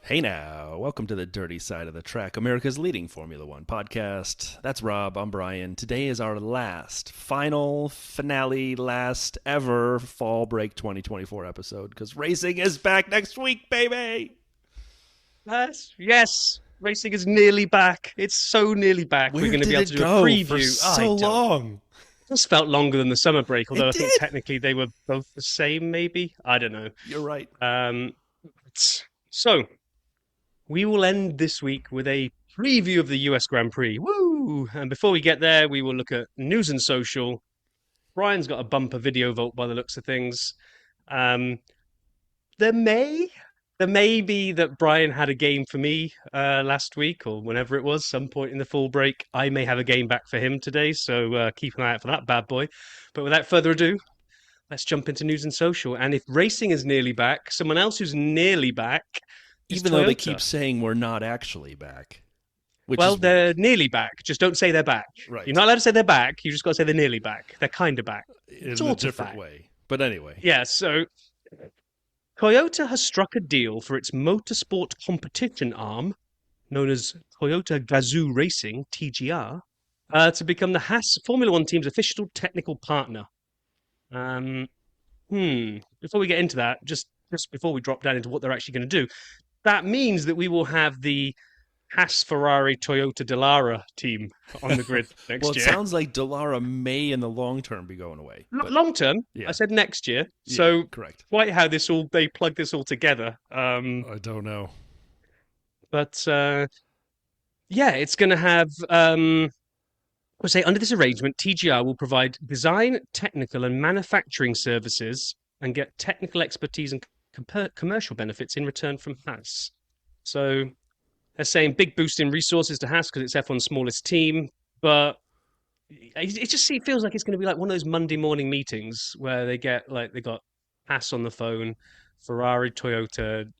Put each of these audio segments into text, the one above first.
Hey now, welcome to the Dirty Side of the Track, America's leading Formula One podcast. That's Rob, I'm Brian. Today is our final finale, last ever Fall Break 2024 episode, because racing is back next week, baby! Yes, racing is nearly back. It's so nearly back. Where We're going to did be able it to do a go preview. for so long? It just felt longer than the summer break, although I It think did. technically they were both the same, maybe. I don't know. You're right. So we will end this week with a preview of the US Grand Prix. Woo! And before we get there, we will look at news and social. Brian's got a bumper video vote by the looks of things. Um, there may be that Brian had a game for me last week or whenever it was, some point in the fall break. I may have a game back for him today, so keep an eye out for that bad boy. But without further ado, let's jump into news and social. And if racing is nearly back, someone else who's nearly back is Even Toyota. though they keep saying we're not actually back. They're nearly back. Just don't say they're back. Right. You're not allowed to say they're back. You just got to say they're nearly back. They're kind of back. In Sort a of different back. way. But anyway. Yeah, so Toyota has struck a deal for its motorsport competition arm, known as Toyota Gazoo Racing, TGR, to become the Haas Formula One team's official technical partner. Before we get into that, just before we drop down into what they're actually going to do, that means that we will have the Haas Ferrari Toyota Dallara team on the grid next Well, it year. sounds like Dallara may in the long term be going away. But Long term, yeah. I said next year. Yeah, So correct. quite how they plug this all together. I don't know. But it's going to have. We'll say under this arrangement, TGR will provide design, technical, and manufacturing services, and get technical expertise and commercial benefits in return from Haas. So they're saying big boost in resources to Haas because it's F1's smallest team, but it just feels like it's going to be like one of those Monday morning meetings where they got Haas on the phone, Ferrari, Toyota,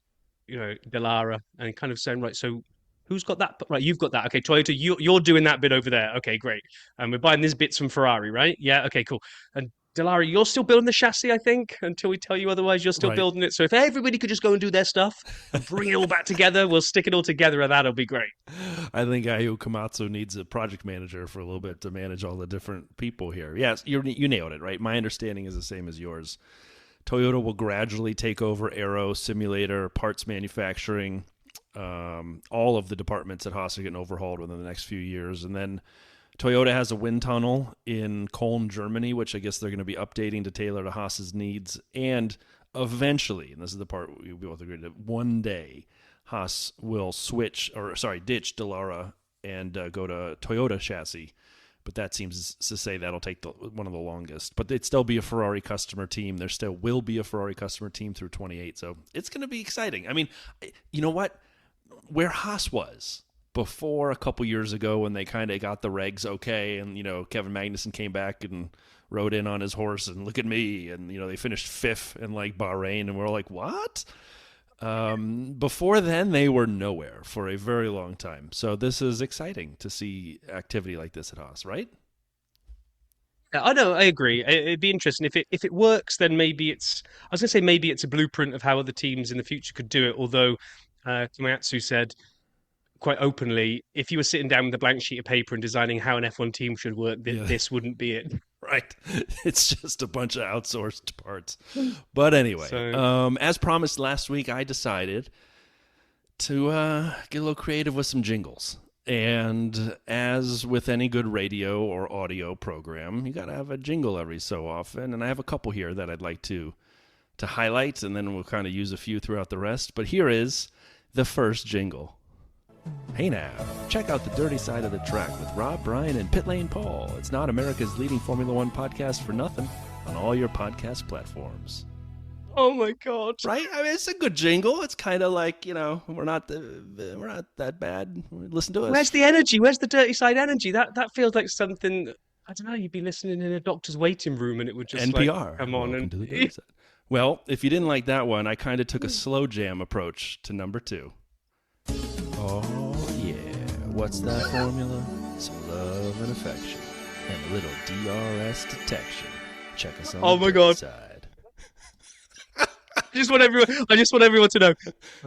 Dallara, and kind of saying, right, so who's got that? Right, you've got that. Okay, Toyota, you're doing that bit over there. Okay, great. And we're buying these bits from Ferrari, right? Yeah, okay, cool. And Dallara, you're still building the chassis, I think, until we tell you otherwise. You're still building it. So if everybody could just go and do their stuff and bring it all back together, we'll stick it all together, and that'll be great. I think Ayu Komatsu needs a project manager for a little bit to manage all the different people here. Yes, you nailed it, right? My understanding is the same as yours. Toyota will gradually take over aero, simulator, parts manufacturing. All of the departments at Haas are getting overhauled within the next few years. And then Toyota has a wind tunnel in Cologne, Germany, which I guess they're going to be updating to tailor to Haas's needs. And eventually, and this is the part we both agree that one day Haas will ditch Dallara and go to Toyota chassis. But that seems to say that'll take one of the longest. But it'd still be a Ferrari customer team. There still will be a Ferrari customer team through 28. So it's going to be exciting. I mean, you know what? Where Haas was before a couple years ago when they kind of got the regs okay, and Kevin Magnussen came back and rode in on his horse and look at me, and they finished fifth in like Bahrain, and we're like, what? Before then they were nowhere for a very long time. So this is exciting to see activity like this at Haas, right? I know, I agree. It'd be interesting if it works. Then maybe it's. I was going to say maybe it's a blueprint of how other teams in the future could do it. Although Komatsu said quite openly, if you were sitting down with a blank sheet of paper and designing how an F1 team should work, this wouldn't be it. Right. It's just a bunch of outsourced parts. But anyway, as promised last week, I decided to get a little creative with some jingles. And as with any good radio or audio program, you got to have a jingle every so often. And I have a couple here that I'd like to highlight, and then we'll kind of use a few throughout the rest. But here is the first jingle. Hey now, check out the Dirty Side of the Track with Rob, Brian, and Pit Lane Paul. It's not America's leading Formula One podcast for nothing on all your podcast platforms. Oh my God! Right? I mean, it's a good jingle. It's kind of like we're not that bad. Listen to us. Where's the energy? Where's the Dirty Side energy? That feels like something. I don't know. You'd be listening in a doctor's waiting room, and it would just NPR. Come on Welcome to the Dirty Side. Well, if you didn't like that one, I kind of took a slow jam approach to number 2. Oh, yeah. What's that formula? Some love and affection. And a little DRS detection. Check us on the Dirty Side. I just want everyone to know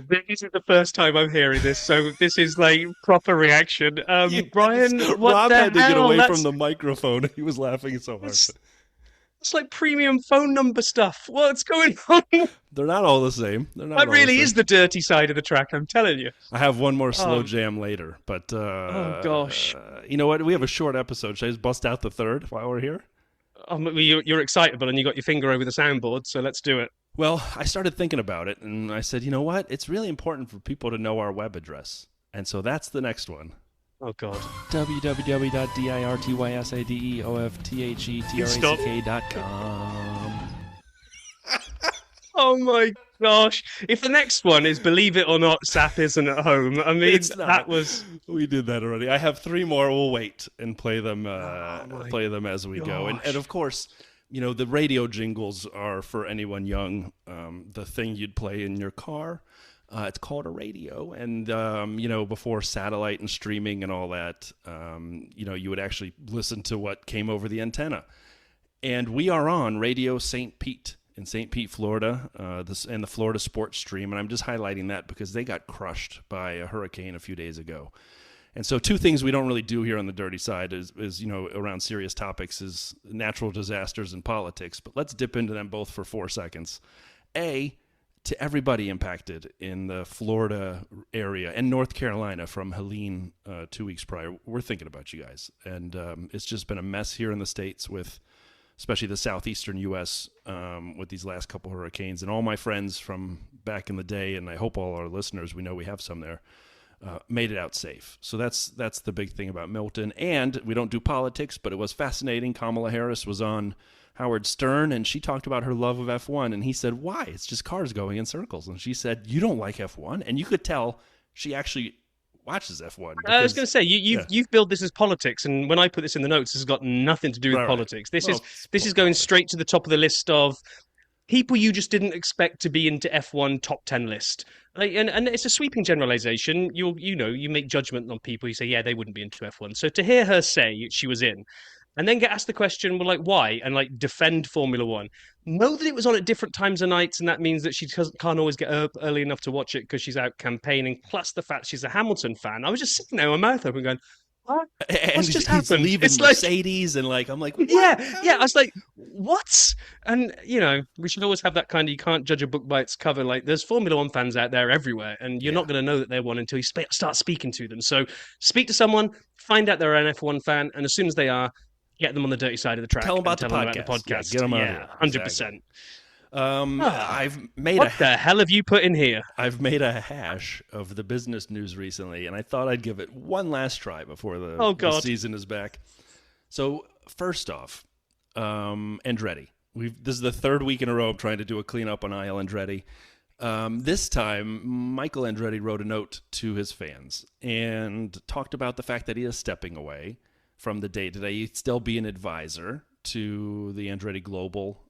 this is the first time I'm hearing this, so this is like proper reaction. Yes. Brian, what Rob the had to get hell? away from the microphone. He was laughing so hard. That's that's like premium phone number stuff. What's going on? They're not all the same. They're not That all the really same. is the dirty side of the track. I'm telling you. I have one more slow Oh, jam later, but oh gosh. you know what? We have a short episode. Should I just bust out the third while we're here? You're excitable and you got your finger over the soundboard, so let's do it. Well, I started thinking about it, and I said, you know what? It's really important for people to know our web address, and so that's the next one. Oh God. www.dirtywasadeofthetrack.com. Oh my gosh. If the next one is believe it or not, Sap isn't at home. I mean, It's not. that was. We did that already. I have three more. We'll wait and play them. my Play them as we go. And gosh. of course, you know the radio jingles are for anyone young. The thing you'd play in your car. It's called a radio, and you know before satellite and streaming and all that, you know you would actually listen to what came over the antenna. And we are on Radio St. Pete in St. Pete, Florida, and the Florida Sports Stream. And I'm just highlighting that because they got crushed by a hurricane a few days ago. And so two things we don't really do here on the dirty side is you know, around serious topics is natural disasters and politics. But let's dip into them both for 4 seconds. To everybody impacted in the Florida area and North Carolina from Helene 2 weeks prior, we're thinking about you guys. And it's just been a mess here in the States with especially the southeastern U.S. With these last couple hurricanes. And all my friends from back in the day, and I hope all our listeners, we know we have some there, made it out safe. So that's the big thing about Milton. And we don't do politics, but it was fascinating. Kamala Harris was on Howard Stern, and she talked about her love of F1. And he said, why? It's just cars going in circles. And she said, you don't like F1? And you could tell she actually watches F1. I was going to say you've billed this as politics, and when I put this in the notes, this has got nothing to do with politics. This is going straight to the top of the list of people you just didn't expect to be into F1 top 10 list. Like, and it's a sweeping generalization. You make judgment on people. You say, yeah, they wouldn't be into F1. So to hear her say she was in, and then get asked the question, well, like, why? And like defend Formula One. Know that it was on at different times of nights, and that means that she can't always get up early enough to watch it because she's out campaigning. Plus the fact she's a Hamilton fan. I was just sitting there with my mouth open going, what? What's just happened? Leaving It's Mercedes, and like I'm like, what? Yeah. I was like, what? And you know, we should always have that kind of, you can't judge a book by its cover. Like, there's Formula One fans out there everywhere, and you're not going to know that they're one until you start speaking to them. So speak to someone, find out they're an F1 fan, and as soon as they are, get them on the dirty side of the track. Tell them about the podcast. podcast. Yeah, get them out here. 100%. Exactly. What the hell have you put in here? I've made a hash of the business news recently, and I thought I'd give it one last try before the season is back. So first off, Andretti. This is the third week in a row I'm trying to do a cleanup on IL Andretti. This time, Michael Andretti wrote a note to his fans and talked about the fact that he is stepping away from the day-to-day. He'd still be an advisor to the Andretti Global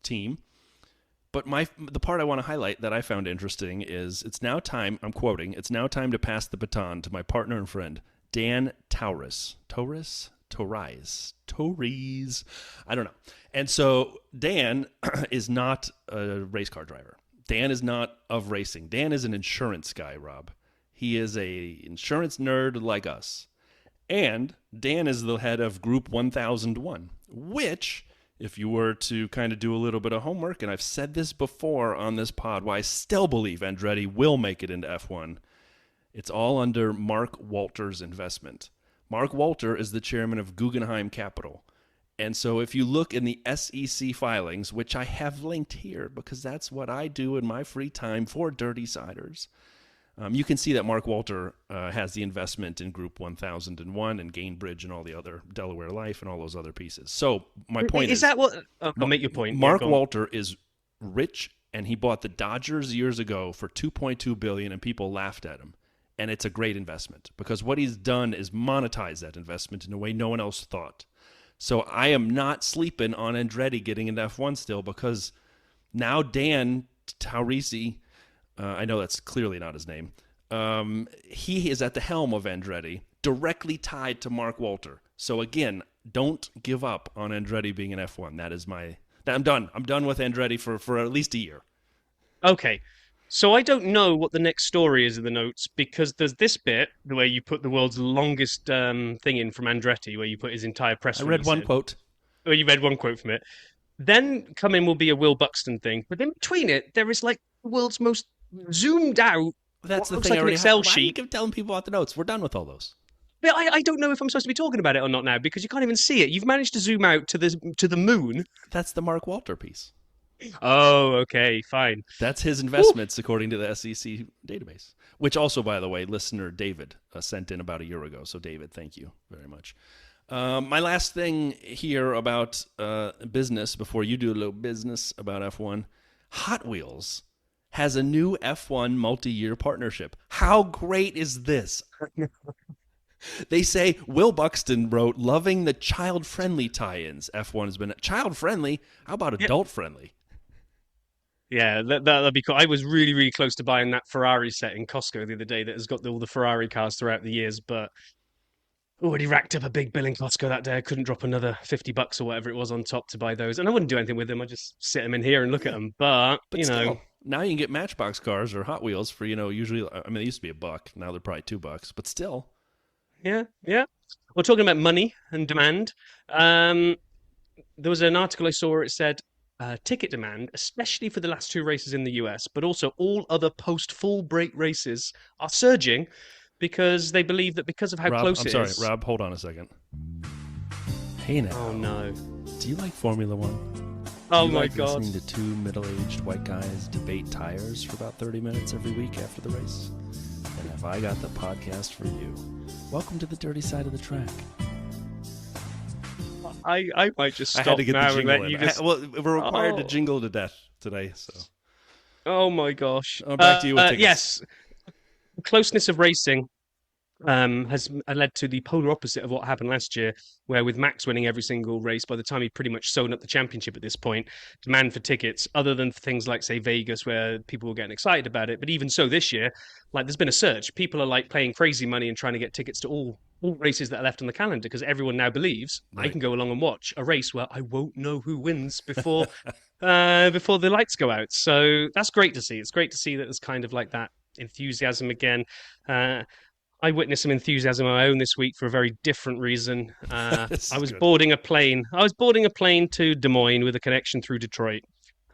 team. But the part I want to highlight that I found interesting is it's now time, I'm quoting, it's now time to pass the baton to my partner and friend, Dan Tauris. Tauris? I don't know. And so Dan is not a race car driver. Dan is not of racing. Dan is an insurance guy, Rob. He is a insurance nerd like us. And Dan is the head of Group 1001, which, if you were to kind of do a little bit of homework, and I've said this before on this pod, why I still believe Andretti will make it into F1, it's all under Mark Walter's investment. Mark Walter is the chairman of Guggenheim Capital. And so if you look in the SEC filings, which I have linked here because that's what I do in my free time for Dirty Siders, you can see that Mark Walter has the investment in Group 1001 and Gainbridge and all the other Delaware Life and all those other pieces. So my point is that what? I'll make your point. Mark Walter is rich, and he bought the Dodgers years ago for $2.2 billion, and people laughed at him. And it's a great investment because what he's done is monetize that investment in a way no one else thought. So I am not sleeping on Andretti getting into F1 still because now Dan Taurisi, I know that's clearly not his name. He is at the helm of Andretti, directly tied to Mark Walter. So again, don't give up on Andretti being an F1. I'm done. I'm done with Andretti for at least a year. Okay. So I don't know what the next story is in the notes because there's this bit where you put the world's longest thing in from Andretti, where you put his entire I press read release one in. quote. Or you read one quote from it. Then come in will be a Will Buxton thing, but in between it, there is like the world's most zoomed out, That's what the looks thing I like an already have. Excel Why do you sheet. keep telling people about the notes? We're done with all those. But I don't know if I'm supposed to be talking about it or not now because you can't even see it. You've managed to zoom out to the moon. That's the Mark Walter piece. Oh, okay, fine. That's his Whew. investments according to the SEC database, which also, by the way, listener David sent in about a year ago. So, David, thank you very much. My last thing here about business before you do a little business about F1, Hot Wheels has a new F1 multi-year partnership. How great is this? They say Will Buxton wrote, loving the child-friendly tie-ins. F1 has been child-friendly. How about Yeah, adult-friendly? yeah, that'd be cool. I was really, really close to buying that Ferrari set in Costco the other day that has got all the Ferrari cars throughout the years, but already racked up a big bill in Costco that day. I couldn't drop another $50 or whatever it was on top to buy those, and I wouldn't do anything with them. I just sit them in here and look at Yeah, them. But but still, now you can get Matchbox cars or Hot Wheels for usually. I mean, they used to be $1. Now they're probably $2. But still, yeah, yeah. We're talking about money and demand. Um, there was an article I saw where it said ticket demand, especially for the last two races in the US, but also all other post full break races, are surging because they believe that because of how Rob, close I'm it sorry, is. Rob. Hold on a second. Hey Oh now, no! do you like Formula One? Do Oh you my like God! listening to two middle-aged white guys debate tires for about 30 minutes every week after the race? Then have I got the podcast for you? Welcome to the dirty side of the track. I might just I stop had to get the now and jingle let in. you just. Well, we're required to Oh, jingle to death today, so oh my gosh! back to you with tickets. Yes, closeness of racing has led to the polar opposite of what happened last year, where with Max winning every single race, by the time he'd pretty much sewn up the championship at this point, demand for tickets, other than for things like, say, Vegas, where people were getting excited about it. But even so, this year, like there's been a surge. People are like paying crazy money and trying to get tickets to all races that are left on the calendar because everyone now believes I Right. can go along and watch a race where I won't know who wins before the lights go out. So that's great to see. It's great to see that there's kind of like that enthusiasm again. Uh, I witnessed some enthusiasm of my own this week for a very different reason. This I is was good. boarding a plane. I was boarding a plane to Des Moines with a connection through Detroit,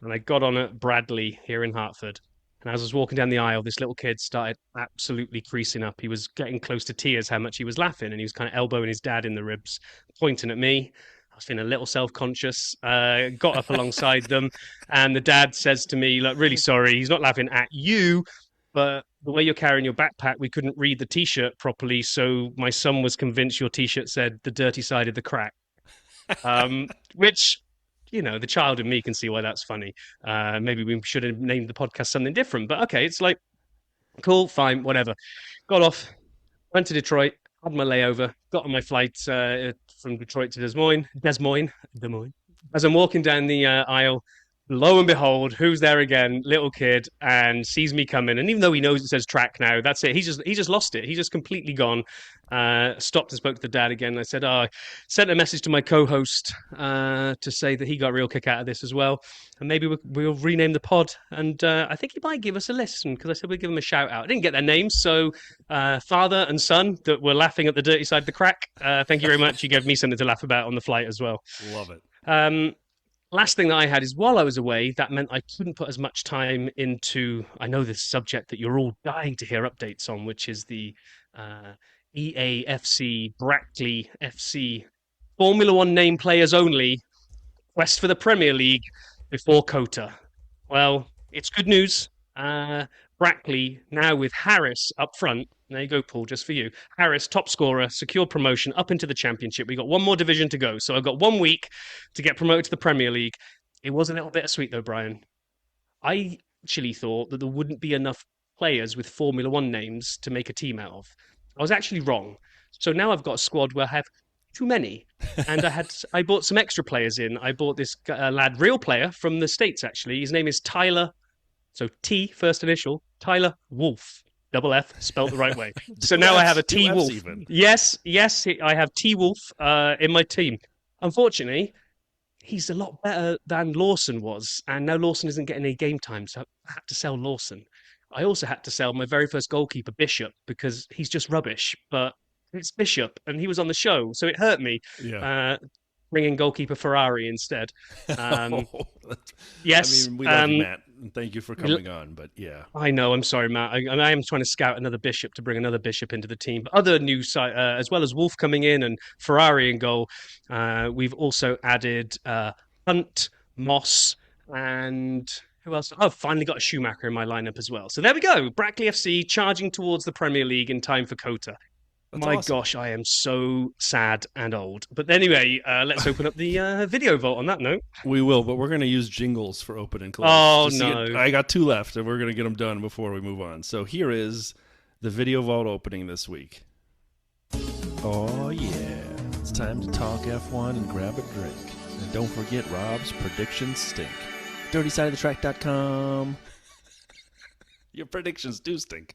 and I got on at Bradley here in Hartford. And as I was walking down the aisle, this little kid started absolutely creasing up. He was getting close to tears how much he was laughing, and he was kind of elbowing his dad in the ribs, pointing at me. I was feeling a little self-conscious. Got up alongside them, and the dad says to me, "Look, really sorry. He's not laughing at you, but the way you're carrying your backpack, we couldn't read the T-shirt properly, so my son was convinced your T-shirt said the dirty side of the crack." Which, the child in me can see why that's funny. Maybe we should have named the podcast something different, but okay, it's like cool, fine, whatever. Got off, went to Detroit, had my layover, got on my flight from Detroit to Des Moines. As I'm walking down the aisle, lo and behold, who's there again? Little kid, and sees me coming. And even though he knows it says track now, that's it. He just lost it. He's just completely gone. Stopped and spoke to the dad again. I said, I sent a message to my co-host to say that he got a real kick out of this as well, and maybe we'll rename the pod. And I think he might give us a listen because I said we'd give him a shout out. I didn't get their names, so father and son that were laughing at the dirty side of the crack. Thank you very much. You gave me something to laugh about on the flight as well. Love it. Um, Last thing that I had is while I was away, that meant I couldn't put as much time into, I know this subject that you're all dying to hear updates on, which is the uh, EAFC, Brackley FC, Formula One name players only, quest for the Premier League before COTA. Well, it's good news. Brackley now with Harris up front. There you go, Paul, just for you. Harris, top scorer, secured promotion up into the championship. We got one more division to go. So I've got 1 week to get promoted to the Premier League. It was a little bittersweet though, Brian. I actually thought that there wouldn't be enough players with Formula One names to make a team out of. I was actually wrong. So now I've got a squad where I have too many. And I bought some extra players in. I bought this lad, real player from the States, actually. His name is Tyler. So T, first initial, Tyler Wolf. Double F, spelled the right way. So now I have a T Wolf. Even. Yes, I have T Wolf in my team. Unfortunately, he's a lot better than Lawson was, and now Lawson isn't getting any game time, so I had to sell Lawson. I also had to sell my very first goalkeeper, Bishop, because he's just rubbish, but it's Bishop, and he was on the show, so it hurt me. Yeah. Bringing goalkeeper Ferrari instead. I Yes. mean, we love you, Matt, and thank you for coming on. But yeah, I know. I'm sorry, Matt. I am trying to scout another Bishop to bring another Bishop into the team. But other new side, as well as Wolf coming in and Ferrari in goal, we've also added Hunt, Moss, and who else? Oh, finally got a Schumacher in my lineup as well. So there we go. Brackley FC charging towards the Premier League in time for COTA. that's My awesome. gosh, I am so sad and old. But anyway, let's open up the video vault on that note. We will, but we're going to use jingles for open and close. Oh, no. I got 2 left, and we're going to get them done before we move on. So here is the video vault opening this week. Oh, yeah. It's time to talk F1 and grab a drink. And don't forget Rob's predictions stink. DirtySideOfTheTrack.com. Your predictions do stink.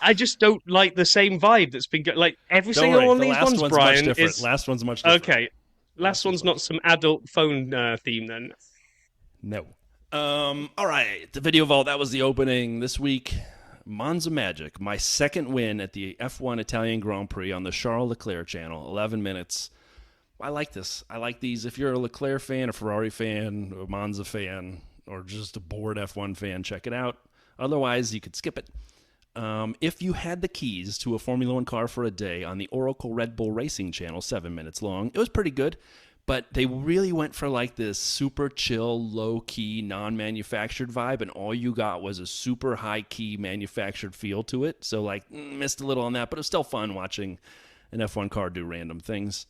I just don't like the same vibe that's been like every Don't single worry, one of the these last ones. one's Brian much different. is Last one's much different. okay. Last one's not some adult phone theme then. No. All right. The video vault, that was the opening this week. Monza Magic, my second win at the F1 Italian Grand Prix on the Charles Leclerc channel, 11 minutes. I like this. I like these. If you're a Leclerc fan, a Ferrari fan, a Monza fan, or just a bored F1 fan, check it out. Otherwise, you could skip it. If you had the keys to a Formula One car for a day on the Oracle Red Bull Racing channel, 7 minutes long, it was pretty good. But they really went for like this super chill, low-key, non-manufactured vibe, and all you got was a super high-key manufactured feel to it. So, like, missed a little on that, but it was still fun watching an F1 car do random things.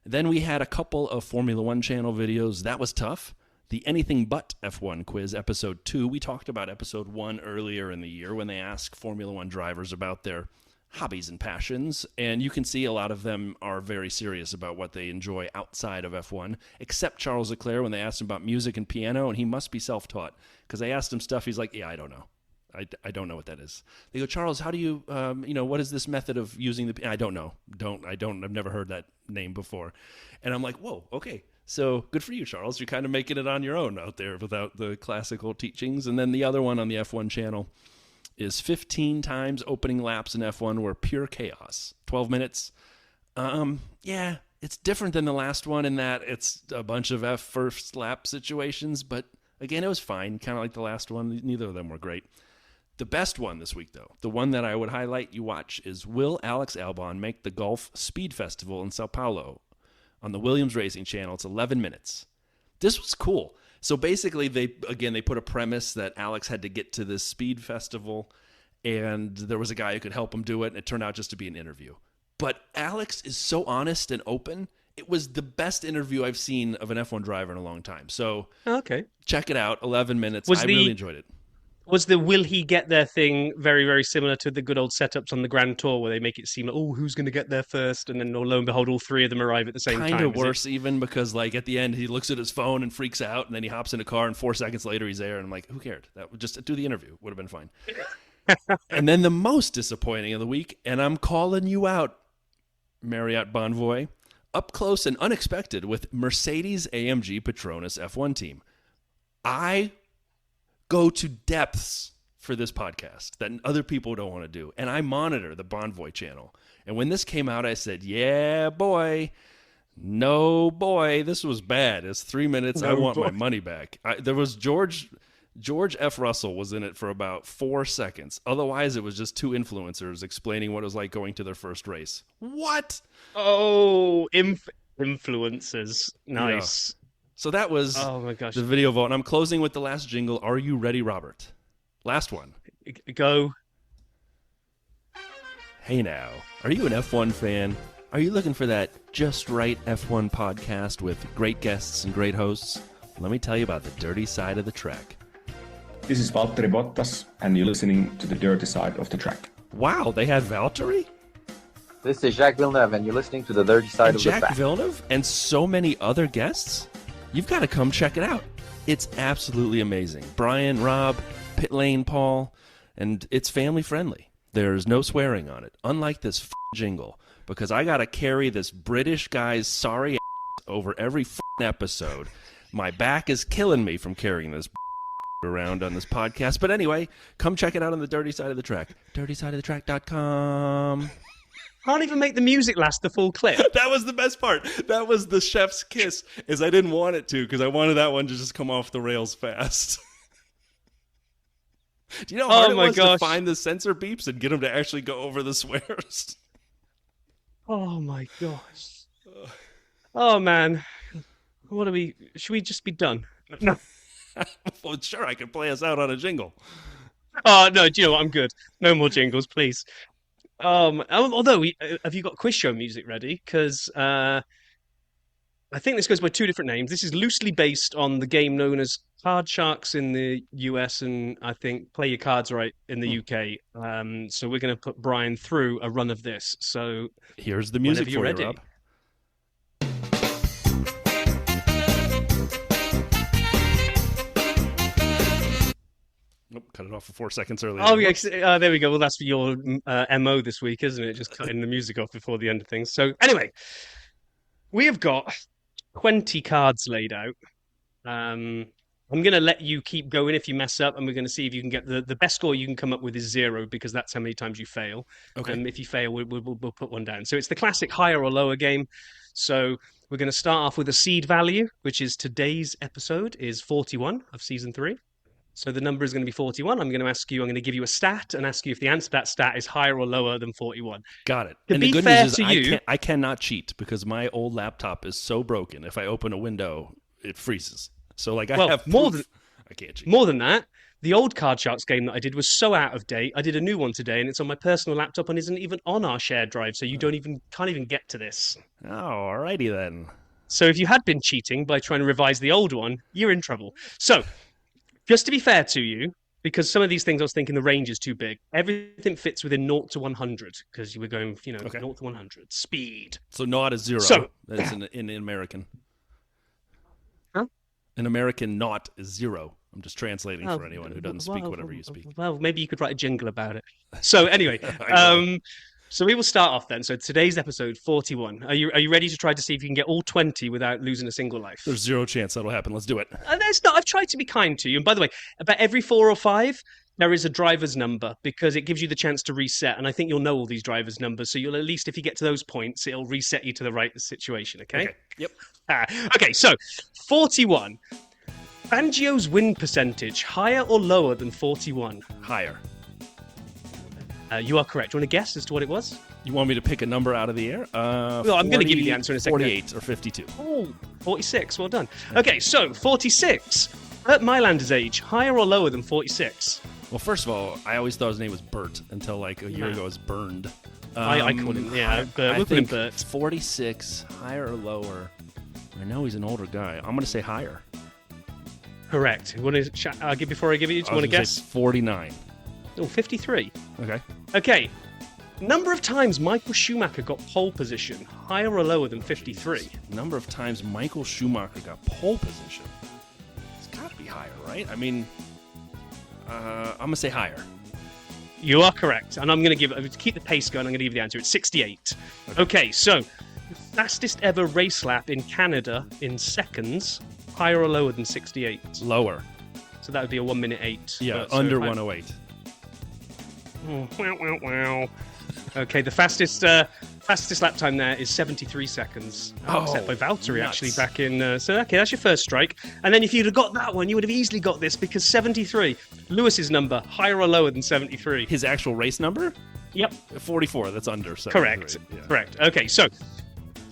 Then we had a couple of Formula One channel videos. That was tough. The Anything But F1 quiz, episode 2. We talked about episode 1 earlier in the year when they asked Formula One drivers about their hobbies and passions, and you can see a lot of them are very serious about what they enjoy outside of F1, except Charles Leclerc when they asked him about music and piano, and he must be self-taught, because they asked him stuff, he's like, yeah, I don't know. I don't know what that is. They go, Charles, how do you, what is this method of using the piano? I don't know. I've never heard that name before. And I'm like, whoa, okay. So good for you, Charles. You're kind of making it on your own out there without the classical teachings. And then the other one on the F1 channel is 15 times opening laps in F1 were pure chaos. 12 minutes. Yeah, it's different than the last one in that it's a bunch of F first lap situations, but again, it was fine, kind of like the last one. Neither of them were great. The best one this week, though, the one that I would highlight you watch is Will Alex Albon make the Golf Speed Festival in Sao Paulo on the Williams Racing channel? It's 11 minutes. This was cool. So basically, they put a premise that Alex had to get to this speed festival, and there was a guy who could help him do it, and it turned out just to be an interview. But Alex is so honest and open. It was the best interview I've seen of an F1 driver in a long time. So Okay. check it out, 11 minutes. I really enjoyed it. Was the will he get there thing very, very similar to the good old setups on the Grand Tour where they make it seem like, oh, who's going to get there first? And then lo and behold, all three of them arrive at the same time. Kind of worse even because like at the end, he looks at his phone and freaks out, and then he hops in a car, and 4 seconds later he's there. And I'm like, who cared? That would just do the interview. Would have been fine. And then the most disappointing of the week, and I'm calling you out, Marriott Bonvoy, up close and unexpected with Mercedes-AMG Petronas F1 team. I go to depths for this podcast that other people don't want to do, and I monitor the Bonvoy channel. And when this came out, I said, yeah, boy. No, boy. This was bad. It's 3 minutes. I want my money back. There was George F. Russell was in it for about 4 seconds. Otherwise, it was just 2 influencers explaining what it was like going to their first race. What? Oh, influencers. Nice. Yeah. So that was the video vote. And I'm closing with the last jingle. Are you ready, Robert? Last one. Go. Hey now, are you an F1 fan? Are you looking for that just right F1 podcast with great guests and great hosts? Let me tell you about the dirty side of the track. This is Valtteri Bottas, and you're listening to the dirty side of the track. Wow, they had Valtteri? This is Jacques Villeneuve, and you're listening to the dirty side of the track. Jacques Villeneuve and so many other guests? You've got to come check it out. It's absolutely amazing. Brian, Rob, Pit Lane Paul, and it's family friendly. There's no swearing on it, unlike this jingle, because I got to carry this British guy's sorry ass over every episode. My back is killing me from carrying this around on this podcast. But anyway, come check it out on the Dirty Side of the Track. DirtySideOfTheTrack.com. Can't even make the music last the full clip. That was the best part. That was the chef's kiss, is I didn't want it to because I wanted that one to just come off the rails fast. Do you know how hard it was to find the censor beeps and get them to actually go over the swears? Oh my gosh. Oh man. Should we just be done? No. Well, sure, I can play us out on a jingle. Oh no, do you know what? I'm good. No more jingles, please. Although, have you got quiz show music ready? Because I think this goes by two different names. This is loosely based on the game known as Card Sharks in the US, and I think Play Your Cards Right in the UK. So we're going to put Brian through a run of this. So here's the music for you, Rob. Nope, cut it off for 4 seconds earlier. Oh, yeah, there we go. Well, that's your MO this week, isn't it? Just cutting the music off before the end of things. So anyway, we have got 20 cards laid out. I'm going to let you keep going if you mess up, and we're going to see if you can get the best score you can come up with is 0, because that's how many times you fail. Okay. And if you fail, we'll put one down. So it's the classic higher or lower game. So we're going to start off with a seed value, which is today's episode is 41 of season 3. So the number is going to be 41. I'm going to give you a stat and ask you if the answer to that stat is higher or lower than 41. Got it. And the good news is I cannot cheat because my old laptop is so broken. If I open a window, it freezes. So I have proof. I can't cheat. More than that, the old Card Sharks game that I did was so out of date. I did a new one today, and it's on my personal laptop and isn't even on our shared drive. So you can't even get to this. Oh, alrighty then. So if you had been cheating by trying to revise the old one, you're in trouble. So just to be fair to you, because some of these things I was thinking the range is too big, everything fits within 0 to 100 because you were going, 0 to 100. Speed. So not a 0. So, that's in American. Huh? In American, not is 0. I'm just translating for anyone who doesn't speak whatever you speak. Well, maybe you could write a jingle about it. So anyway, so we will start off then. So today's episode 41. Are you ready to try to see if you can get all 20 without losing a single life? There's 0 chance that'll happen. Let's do it. There's not. I've tried to be kind to you. And by the way, about every 4 or 5, there is a driver's number because it gives you the chance to reset. And I think you'll know all these driver's numbers. So you'll at least, if you get to those points, it'll reset you to the right situation. Okay? Yep. Okay, so 41. Fangio's win percentage, higher or lower than 41? Higher. You are correct. Do you want to guess as to what it was? You want me to pick a number out of the air? Well, I'm going to give you the answer in a second. 48 or 52. Oh, 46. Well done. Okay, so 46. At Mylander's age, higher or lower than 46? Well, first of all, I always thought his name was Bert until a year ago it was Burned. I call him, Bert. We'll call him Bert. 46, higher or lower? I know he's an older guy. I'm going to say higher. Correct. Before I give it you, do you want to guess? 49. Oh, 53. Okay. Okay. Number of times Michael Schumacher got pole position, higher or lower than 53? Number of times Michael Schumacher got pole position. It's got to be higher, right? I mean, I'm going to say higher. You are correct. And I'm going to keep the pace going, I'm going to give you the answer. It's 68. Okay, so the fastest ever race lap in Canada in seconds, higher or lower than 68? Lower. So that would be a 1 minute 8. Yeah, under 108. Wow. Okay, the fastest lap time there is 73 seconds. Set by Valtteri, actually, back in... so, okay, that's your first strike. And then if you'd have got that one, you would have easily got this, because 73, Lewis's number, higher or lower than 73? His actual race number? Yep. 44, that's under 73. Correct. Okay, so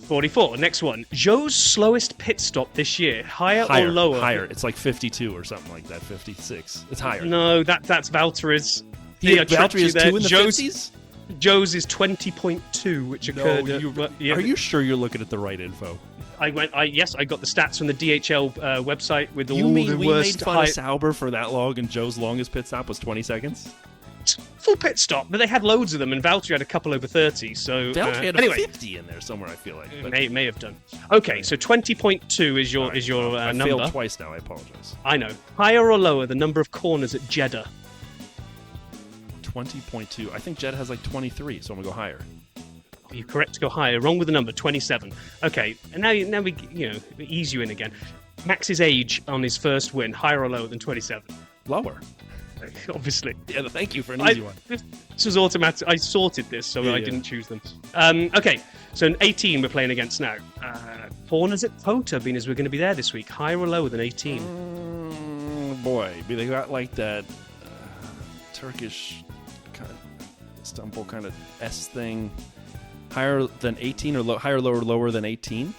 44, next one. Joe's slowest pit stop this year, higher or lower? Higher. It's like 52 or something like that, 56. It's higher. No, that's Valtteri's. Valtteri is 2 in the 50s? Joe's is 20.2, which occurred. Are you sure you're looking at the right info? Yes, I got the stats from the DHL website with all the worst. We made fun of Sauber for that long, and Joe's longest pit stop was 20 seconds? Full pit stop, but they had loads of them, and Valtteri had a couple over 30. So Valtteri had a 50 in there somewhere, I feel like. But... May have done. Okay, so 20.2 is your number. I failed twice now. I apologize. I know. Higher or lower the number of corners at Jeddah? 20.2. I think Jeddah has like 23, so I'm gonna go higher. You're correct to go higher. Wrong with the number 27. Okay, and now we ease you in again. Max's age on his first win, higher or lower than 27? Lower. Obviously. Yeah, thank you for an easy one. This was automatic. I sorted this, so I didn't choose them. Okay, so an 18 we're playing against now. Corners at COTA, being as we're going to be there this week. Higher or lower than 18? Boy, they got like that Turkish kind of Istanbul kind of S thing. Higher than 18 or higher, lower than 18?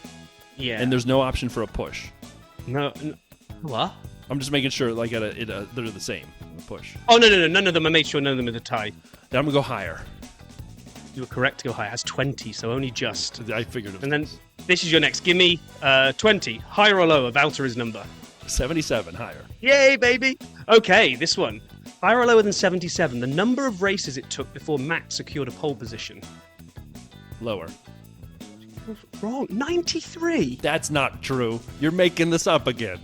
Yeah. And there's no option for a push. No. What? I'm just making sure like they're the same. A push. Oh, no. None of them. I made sure none of them are the tie. Then I'm going to go higher. You were correct to go higher. It has 20, so only just. I figured it was. And then this is your next. Give me 20. Higher or lower? Valtteri's number. 77, higher. Yay, baby. Okay, this one. Higher or lower than 77? The number of races it took before Max secured a pole position. Lower. Wrong. 93. That's not true. You're making this up again.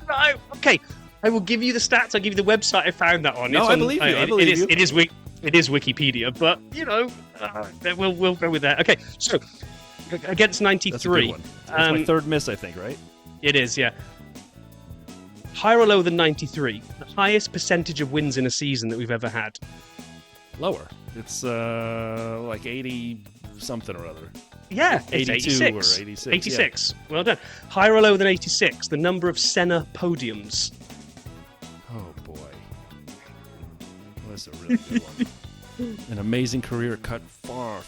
No. Okay. I will give you the stats. I'll give you the website I found that on. No, I believe you. I believe you. It is Wikipedia, but, we'll go with that. Okay, so, against 93. That's a good one. That's my third miss, I think, right? It is, yeah. Higher or lower than 93? The highest percentage of wins in a season that we've ever had. Lower. It's like 80 something or other. Yeah, it's 82 86. or 86. 86. Yeah. Well done. Higher or lower than 86? The number of Senna podiums. Oh, boy. Well, that's a really good one. An amazing career cut far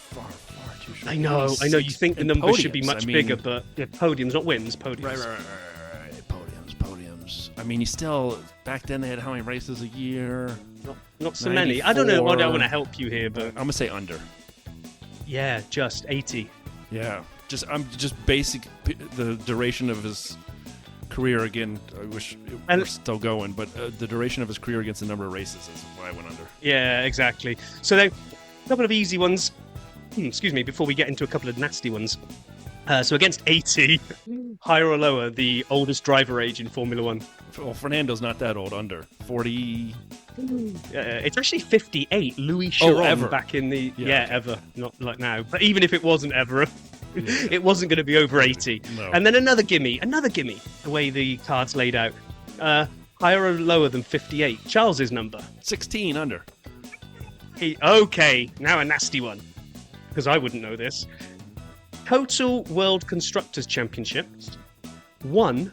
too short. I know. You think the number should be much bigger, but podiums, not wins, podiums. Right. Podiums. I mean, he still, back then they had how many races a year? Not so many. I don't know. I don't want to help you here, but I'm going to say under. Yeah, just 80. Yeah. I'm just basic, the duration of his career again, I wish it were still going, but the duration of his career against the number of races is why I went under. Yeah, exactly. So then, a couple of easy ones. Excuse me, before we get into a couple of nasty ones. So against 80, higher or lower, the oldest driver age in Formula One? Well, Fernando's not that old, under 40. It's actually 58. Louis Chiron ever. Back in the ever, not like now. But even if it wasn't ever, it wasn't going to be over 80. No. And then another gimme. The way the card's laid out. Higher or lower than 58? Charles's number? 16, under. Okay, now a nasty one, because I wouldn't know this. Total World Constructors Championship won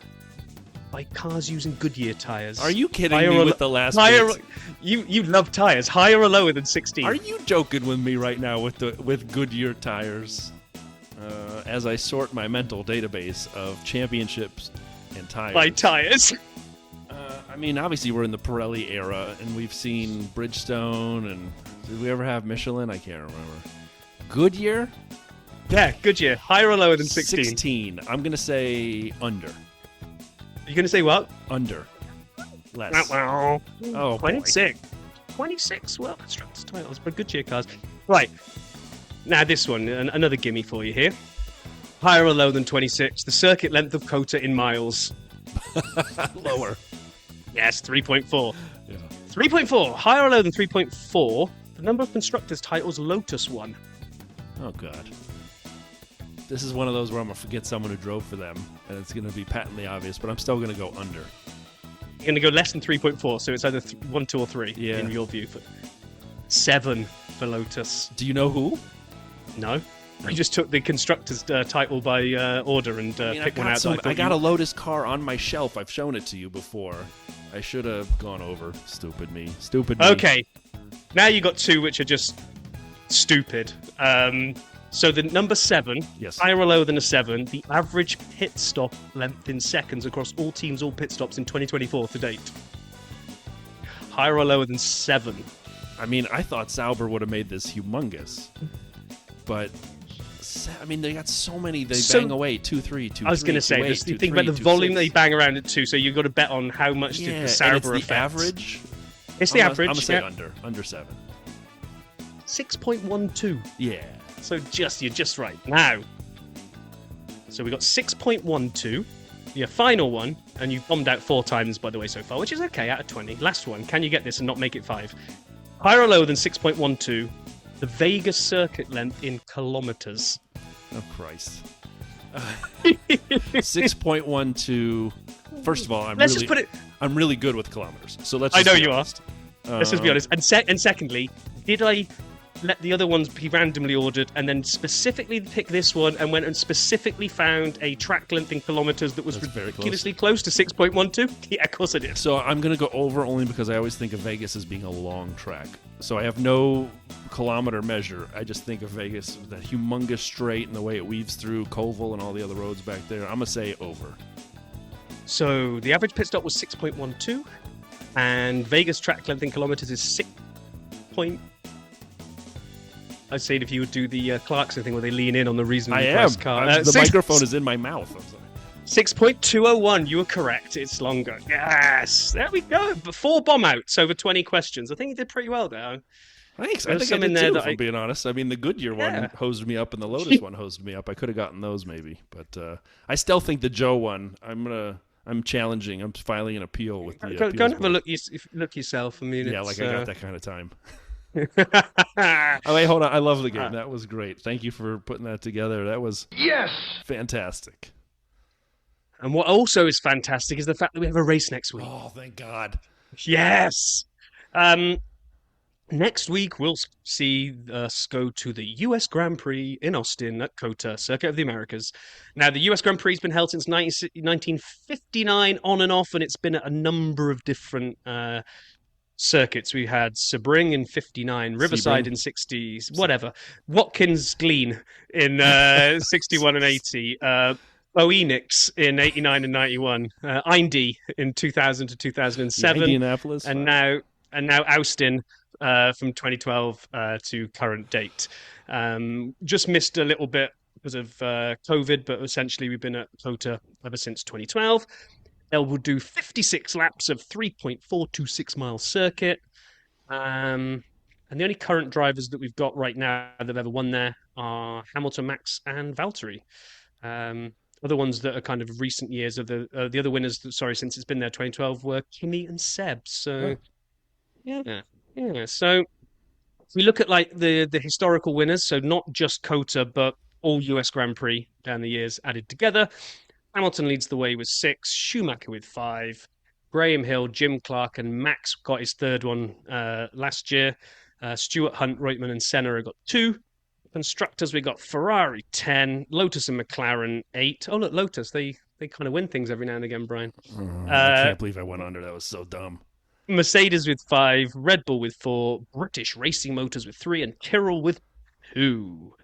by cars using Goodyear tyres. Are you kidding me with the last bit? You love tyres. Higher or lower than 16? Are you joking with me right now with Goodyear tires? As I sort my mental database of championships and tires. By tyres. I mean, obviously we're in the Pirelli era, and we've seen Bridgestone, and did we ever have Michelin? I can't remember. Goodyear? Yeah, Goodyear. Higher or lower than 16? 16. I'm going to say under. Are you going to say what? Under. Less. Oh, 26. Boy. 26 World Constructors titles for Goodyear cars. Right. Now this one, another gimme for you here. Higher or lower than 26? The circuit length of COTA in miles. Lower. Yes, 3.4. Yeah. 3.4. Higher or lower than 3.4? The number of constructors titles Lotus won. Oh, God. This is one of those where I'm going to forget someone who drove for them, and it's going to be patently obvious, but I'm still going to go under. You're going to go less than 3.4, so it's either 1, 2, or 3 in your view. 7 for Lotus. Do you know who? No. I just took the constructor's title by order and picked one out. I got a Lotus car on my shelf. I've shown it to you before. I should have gone over. Stupid me. Okay. Now you got 2 which are just stupid. So the number 7, higher or lower than a 7, the average pit stop length in seconds across all teams, all pit stops in 2024 to date. Higher or lower than 7? I mean, I thought Sauber would have made this humongous. But, I mean, they got so many, they bang away, 2-3, 2-3. I was going to say, you think about the volume they bang around at 2, so you've got to bet on how much did the Sauber affect. The average? It's the average. I'm going to say under 7. 6.12. Yeah. So you're just right. Now, so we got 6.12, your final one, and you've bombed out 4 times, by the way, so far, which is okay out of 20. Last one, can you get this and not make it 5? Higher or lower than 6.12, the Vegas circuit length in kilometers. Oh, Christ. 6.12. First of all, I'm really good with kilometers. So let's. I just know be you honest. are. Let's just be honest. And secondly, did I let the other ones be randomly ordered and then specifically pick this one and went and specifically found a track length in kilometers that was That's very ridiculously close to 6.12? Yeah, of course I did. So I'm going to go over only because I always think of Vegas as being a long track. So I have no kilometer measure. I just think of Vegas, that humongous straight and the way it weaves through Colville and all the other roads back there. I'm going to say over. So the average pit stop was 6.12, and Vegas track length in kilometers is 6. I'd say if you would do the Clarkson thing where they lean in on the reasonably priced car. The microphone is in my mouth. I'm sorry. 6.201, you were correct. It's longer. Yes, there we go. But 4 bomb outs over 20 questions. I think you did pretty well there. Thanks. I There's think some I in did there too, that if I'm being honest. I mean, the Goodyear one hosed me up and the Lotus one hosed me up. I could have gotten those maybe. But I still think the Joe one, I'm challenging. I'm filing an appeal with the Go and have a look yourself. I mean, yeah, it's, like I got that kind of time. Oh, wait, hold on. I love the game. That was great. Thank you for putting that together. That was fantastic. And what also is fantastic is the fact that we have a race next week. Oh, thank God. Yes. Next week, we'll see us go to the US Grand Prix in Austin at COTA, Circuit of the Americas. Now, the US Grand Prix has been held since 1959 on and off, and it's been at a number of different circuits. We had Sebring in 59, Riverside in 60s, whatever. Watkins Glen in 61 and 80, Phoenix in 89 and 91, Indy in 2000 to 2007, Indianapolis, and now Austin from 2012 to current date. Just missed a little bit because of COVID, but essentially we've been at COTA ever since 2012. They will do 56 laps of 3.426 mile circuit. And the only current drivers that we've got right now that have ever won there are Hamilton, Max, and Valtteri. Other ones that are kind of recent years of the other winners, since it's been there 2012, were Kimi and Seb. So, yeah. So, if we look at like the historical winners, so not just COTA, but all US Grand Prix down the years added together, Hamilton leads the way with 6, Schumacher with 5, Graham Hill, Jim Clark, and Max got his third one last year. Stewart, Hunt, Reutemann, and Senna got 2. Constructors, we got Ferrari 10, Lotus and McLaren 8. Oh, look, Lotus, they kind of win things every now and again, Brian. I can't believe I went under. That was so dumb. Mercedes with 5, Red Bull with 4, British Racing Motors with 3, and Tyrrell with 2.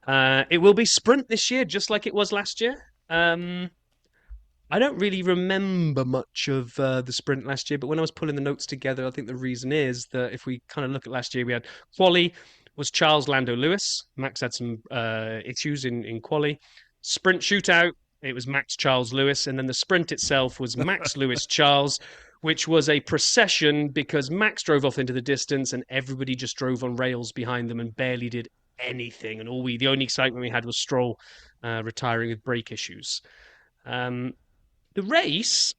It will be sprint this year, just like it was last year. I don't really remember much of the sprint last year, but when I was pulling the notes together, I think the reason is that if we kind of look at last year, we had quali was Charles, Lando, Lewis. Max had some issues in quali. Sprint shootout, it was Max, Charles, Lewis. And then the sprint itself was Max, Lewis, Charles, which was a procession because Max drove off into the distance and everybody just drove on rails behind them and barely did anything. And the only excitement we had was Stroll retiring with brake issues. The race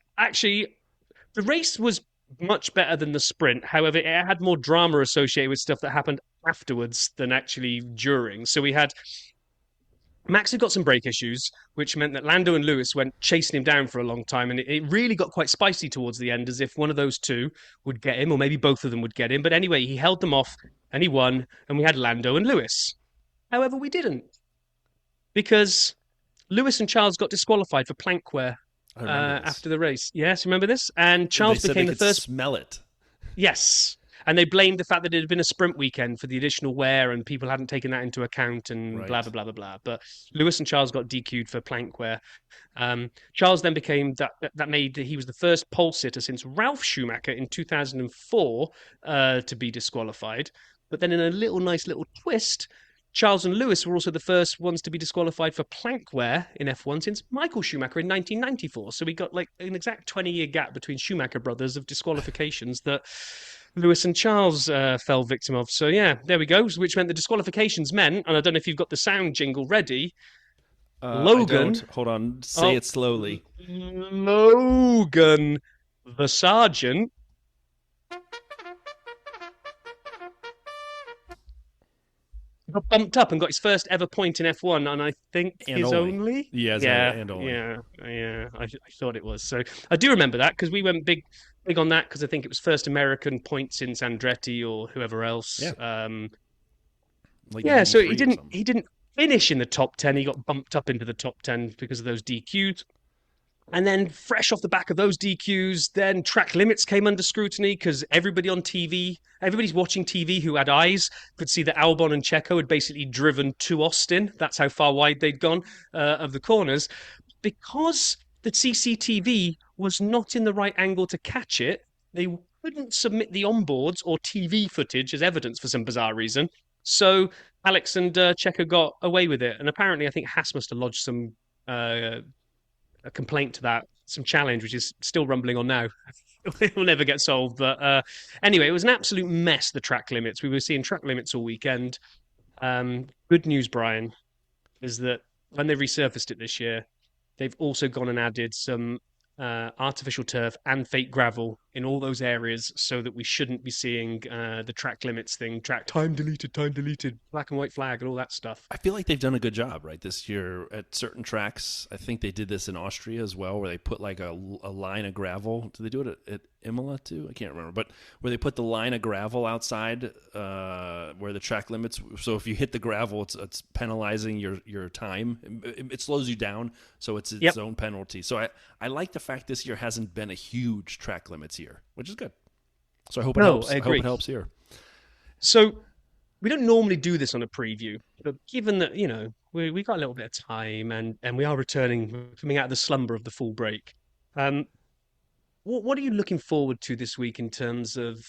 was much better than the sprint. However, it had more drama associated with stuff that happened afterwards than actually during. So we had Max had got some brake issues, which meant that Lando and Lewis went chasing him down for a long time. And it really got quite spicy towards the end, as if one of those two would get him, or maybe both of them would get him. But anyway, he held them off and he won. And we had Lando and Lewis. However, we didn't. Because Lewis and Charles got disqualified for plankware after the race. Yes, remember this? And Charles became the first. Smell it. Yes. And they blamed the fact that it had been a sprint weekend for the additional wear and people hadn't taken that into account and blah, blah, blah, blah, blah. But Lewis and Charles got DQ'd for plankware. Charles then became he was the first pole sitter since Ralph Schumacher in 2004 to be disqualified. But then in a nice little twist, Charles and Lewis were also the first ones to be disqualified for plankware in F1 since Michael Schumacher in 1994. So we got like an exact 20-year gap between Schumacher brothers of disqualifications that Lewis and Charles fell victim of. So yeah, there we go. Which meant the disqualifications meant, and I don't know if you've got the sound jingle ready. Logan, hold on, say it slowly. Logan, the sergeant. got bumped up and got his first ever point in F1, and I think And his only. And only. Yeah. I thought it was. So I do remember that because we went big on that because I think it was first American point since Andretti or whoever else. Yeah. So he didn't finish in the top 10. He got bumped up into the top 10 because of those DQs. And then fresh off the back of those DQs, then track limits came under scrutiny because everybody's watching TV who had eyes, could see that Albon and Checo had basically driven to Austin. That's how far wide they'd gone of the corners. Because the CCTV was not in the right angle to catch it, they couldn't submit the onboards or TV footage as evidence for some bizarre reason. So Alex and Checo got away with it. And apparently, I think Haas must have lodged some a complaint to that, some challenge, which is still rumbling on now. It will never get solved. But anyway, it was an absolute mess, the track limits. We were seeing track limits all weekend. Good news, Brian, is that when they resurfaced it this year, they've also gone and added some artificial turf and fake gravel in all those areas so that we shouldn't be seeing the track limits thing, track time deleted, black and white flag and all that stuff. I feel like they've done a good job, right, this year at certain tracks. I think they did this in Austria as well, where they put like a line of gravel. Did they do it at Imola too? I can't remember. But where they put the line of gravel outside where the track limits. So if you hit the gravel, it's penalizing your time. It slows you down, so it's its own penalty. So I like the fact this year hasn't been a huge track limits year, which is good. So I hope it helps. I hope it helps here. So we don't normally do this on a preview, but given that, we got a little bit of time and we are coming out of the slumber of the full break, what are you looking forward to this week in terms of,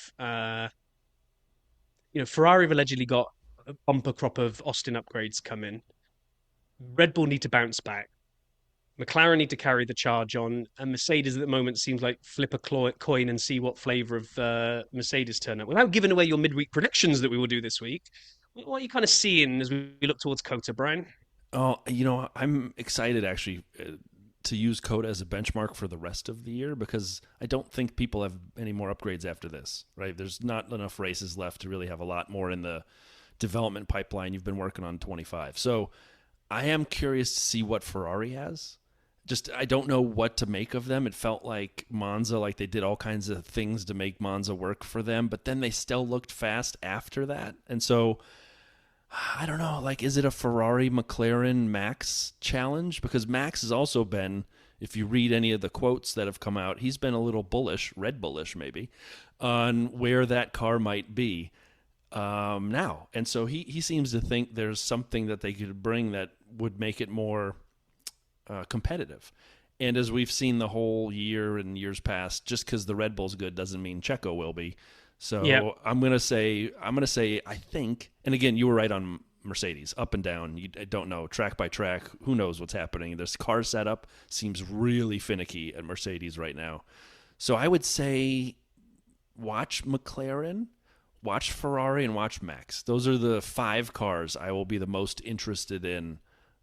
Ferrari have allegedly got a bumper crop of Austin upgrades come in. Red Bull need to bounce back. McLaren need to carry the charge on, and Mercedes at the moment seems like flip a coin and see what flavour of Mercedes turn up. Without giving away your midweek predictions that we will do this week, what are you kind of seeing as we look towards COTA, Brian? Oh, I'm excited actually to use COTA as a benchmark for the rest of the year because I don't think people have any more upgrades after this, right? There's not enough races left to really have a lot more in the development pipeline. You've been working on 25. So I am curious to see what Ferrari has. I don't know what to make of them. It felt like Monza, like they did all kinds of things to make Monza work for them, but then they still looked fast after that. And so, I don't know, is it a Ferrari, McLaren, Max challenge? Because Max has also been, if you read any of the quotes that have come out, he's been a little bullish, Red Bullish maybe, on where that car might be now. And so he seems to think there's something that they could bring that would make it more competitive. And as we've seen the whole year and years past, just because the Red Bull's good doesn't mean Checo will be. So I'm gonna say I think, and again, you were right on Mercedes, up and down. I don't know, track by track, who knows what's happening. This car setup seems really finicky at Mercedes right now. So I would say watch McLaren, watch Ferrari, and watch Max. Those are the 5 cars I will be the most interested in.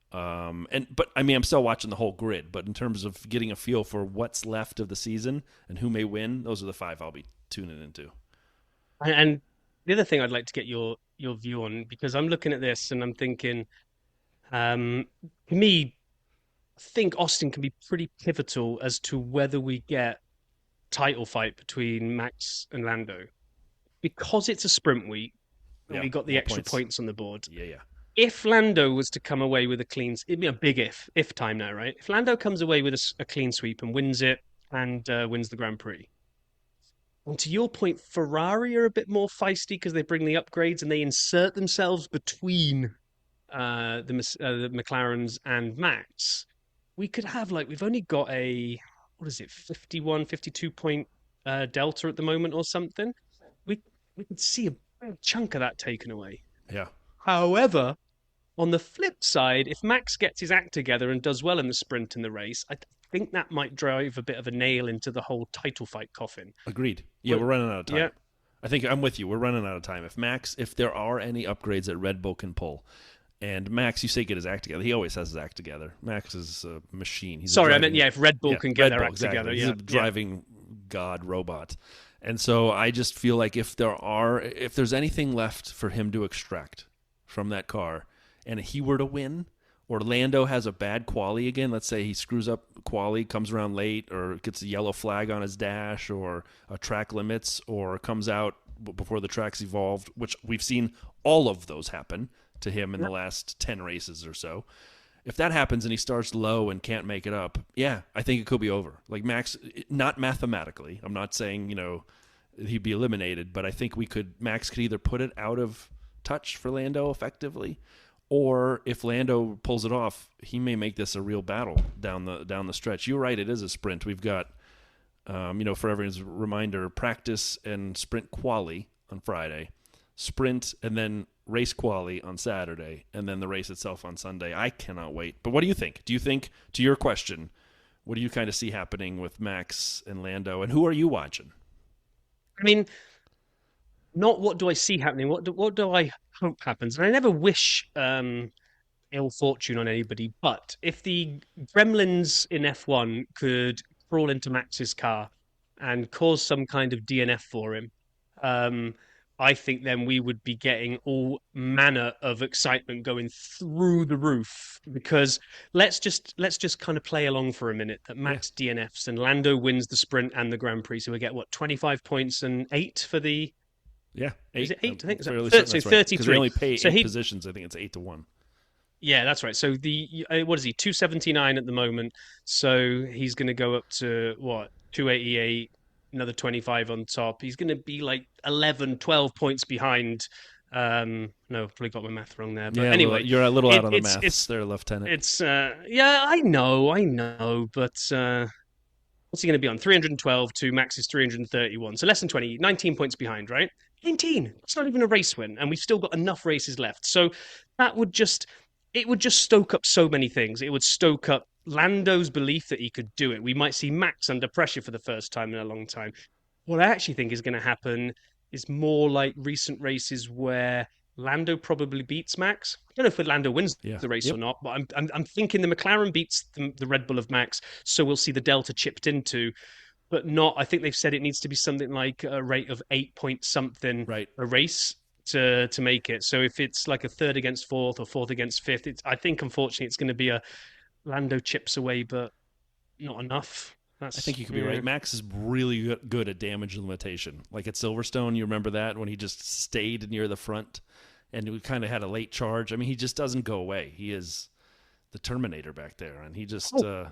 But I'm still watching the whole grid, but in terms of getting a feel for what's left of the season and who may win, those are the 5 I'll be tuning into. And the other thing I'd like to get your view on, because I'm looking at this and I'm thinking, to me, I think Austin can be pretty pivotal as to whether we get title fight between Max and Lando, because it's a sprint week and we got the extra points on the board. Yeah. If Lando was to come away with it'd be a big if time now, right? If Lando comes away with a clean sweep and wins it and wins the Grand Prix, and to your point, Ferrari are a bit more feisty because they bring the upgrades and they insert themselves between the McLarens and Max. We could have we've only got a 51, 52 point delta at the moment or something. We could see a big chunk of that taken away. Yeah. However, on the flip side, if Max gets his act together and does well in the sprint in the race, I think that might drive a bit of a nail into the whole title fight coffin. Agreed. Yeah, we're running out of time. Yeah. I think I'm with you. We're running out of time. If there are any upgrades that Red Bull can pull, and Max, you say get his act together. He always has his act together. Max is a machine. If Red Bull can get their act together. He's a driving god robot. And so I just feel like if there's anything left for him to extract, from that car and he were to win, or Lando has a bad quali again, let's say he screws up quali, comes around late, or gets a yellow flag on his dash, or a track limits, or comes out before the track's evolved, which we've seen all of those happen to him in the last 10 races or so. If that happens and he starts low and can't make it up, yeah, I think it could be over. Like Max, not mathematically. I'm not saying, he'd be eliminated, but I think Max could either put it out of touch for Lando effectively, or if Lando pulls it off, he may make this a real battle down the stretch. You're right, it is a sprint. We've got, for everyone's reminder, practice and sprint quali on Friday, sprint and then race quali on Saturday, and then the race itself on Sunday. I cannot wait. But what do you think? Do you think, to your question, what do you kind of see happening with Max and Lando, and who are you watching? I mean, not what do I see happening, what do I hope happens? And I never wish ill fortune on anybody, but if the gremlins in F1 could crawl into Max's car and cause some kind of DNF for him, I think then we would be getting all manner of excitement going through the roof, because let's just kind of play along for a minute that Max DNFs and Lando wins the sprint and the Grand Prix. So we get 25 points and 8 for the 8. Is it 8? I think so. 33. They only pay 8 positions. I think it's 8-1. Yeah, that's right. So what is he? 279 at the moment. So he's going to go up to 288. Another 25 on top. He's going to be like 11, 12 points behind. No, probably got my math wrong there. But anyway, you're a little out on the maths there, Lieutenant. It's I know, but what's he going to be on? 312 to Max's 331. So less than 20, 19 points behind, right? 19. It's not even a race win, and we've still got enough races left. So that would just stoke up so many things. It would stoke up Lando's belief that he could do it. We might see Max under pressure for the first time in a long time. What I actually think is going to happen is more like recent races where Lando probably beats Max. I don't know if Lando wins the race or not, but I'm thinking the McLaren beats the Red Bull of Max, so we'll see the delta chipped into, but not. I think they've said it needs to be something like a rate of 8 point something a race to make it. So if it's like a third against fourth or fourth against fifth, I think unfortunately it's going to be a Lando chips away, but not enough. I think you could be right. Max is really good at damage limitation. Like at Silverstone, you remember that when he just stayed near the front and we kind of had a late charge. I mean, he just doesn't go away. He is the Terminator back there, and he just go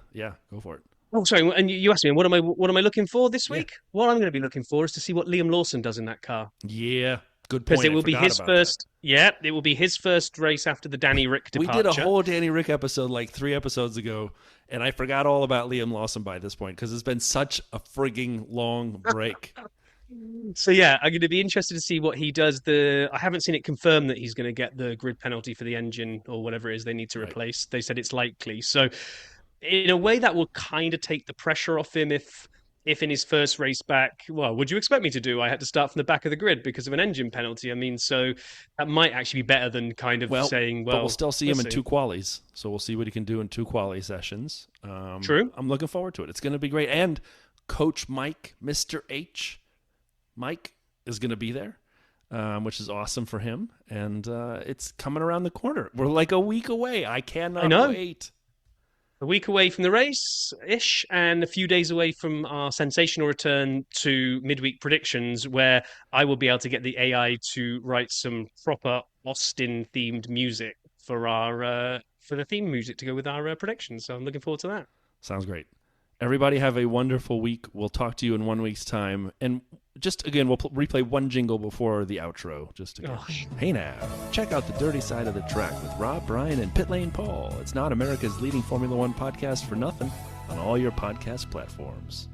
for it. Oh, sorry. And you asked me, what am I looking for this week? Yeah. What I'm going to be looking for is to see what Liam Lawson does in that car. Yeah. Good point. Because it will be his first. Yeah, it will be his first race after the Danny Rick departure. We did a whole Danny Rick episode like 3 episodes ago, and I forgot all about Liam Lawson by this point because it's been such a frigging long break. So yeah, I'm going to be interested to see what he does. I haven't seen it confirmed that he's going to get the grid penalty for the engine or whatever it is they need to replace. They said it's likely. So in a way, that will kind of take the pressure off him if in his first race back, well, would you expect me to do? I had to start from the back of the grid because of an engine penalty. I mean, so that might actually be better than kind of saying, well, but we'll still see him in 2 qualies. So we'll see what he can do in 2 quali sessions. True. I'm looking forward to it. It's going to be great. And Coach Mike, Mr. H, Mike is going to be there, which is awesome for him. And it's coming around the corner. We're like a week away. I cannot wait. A week away from the race-ish, and a few days away from our sensational return to midweek predictions, where I will be able to get the AI to write some proper Austin-themed music for the theme music to go with our predictions. So I'm looking forward to that. Sounds great. Everybody have a wonderful week. We'll talk to you in 1 week's time. And just, again, we'll replay one jingle before the outro. Just again. Hey now, check out The Dirty Side of the Track with Rob, Brian, and Pit Lane Paul. It's not America's leading Formula One podcast for nothing on all your podcast platforms.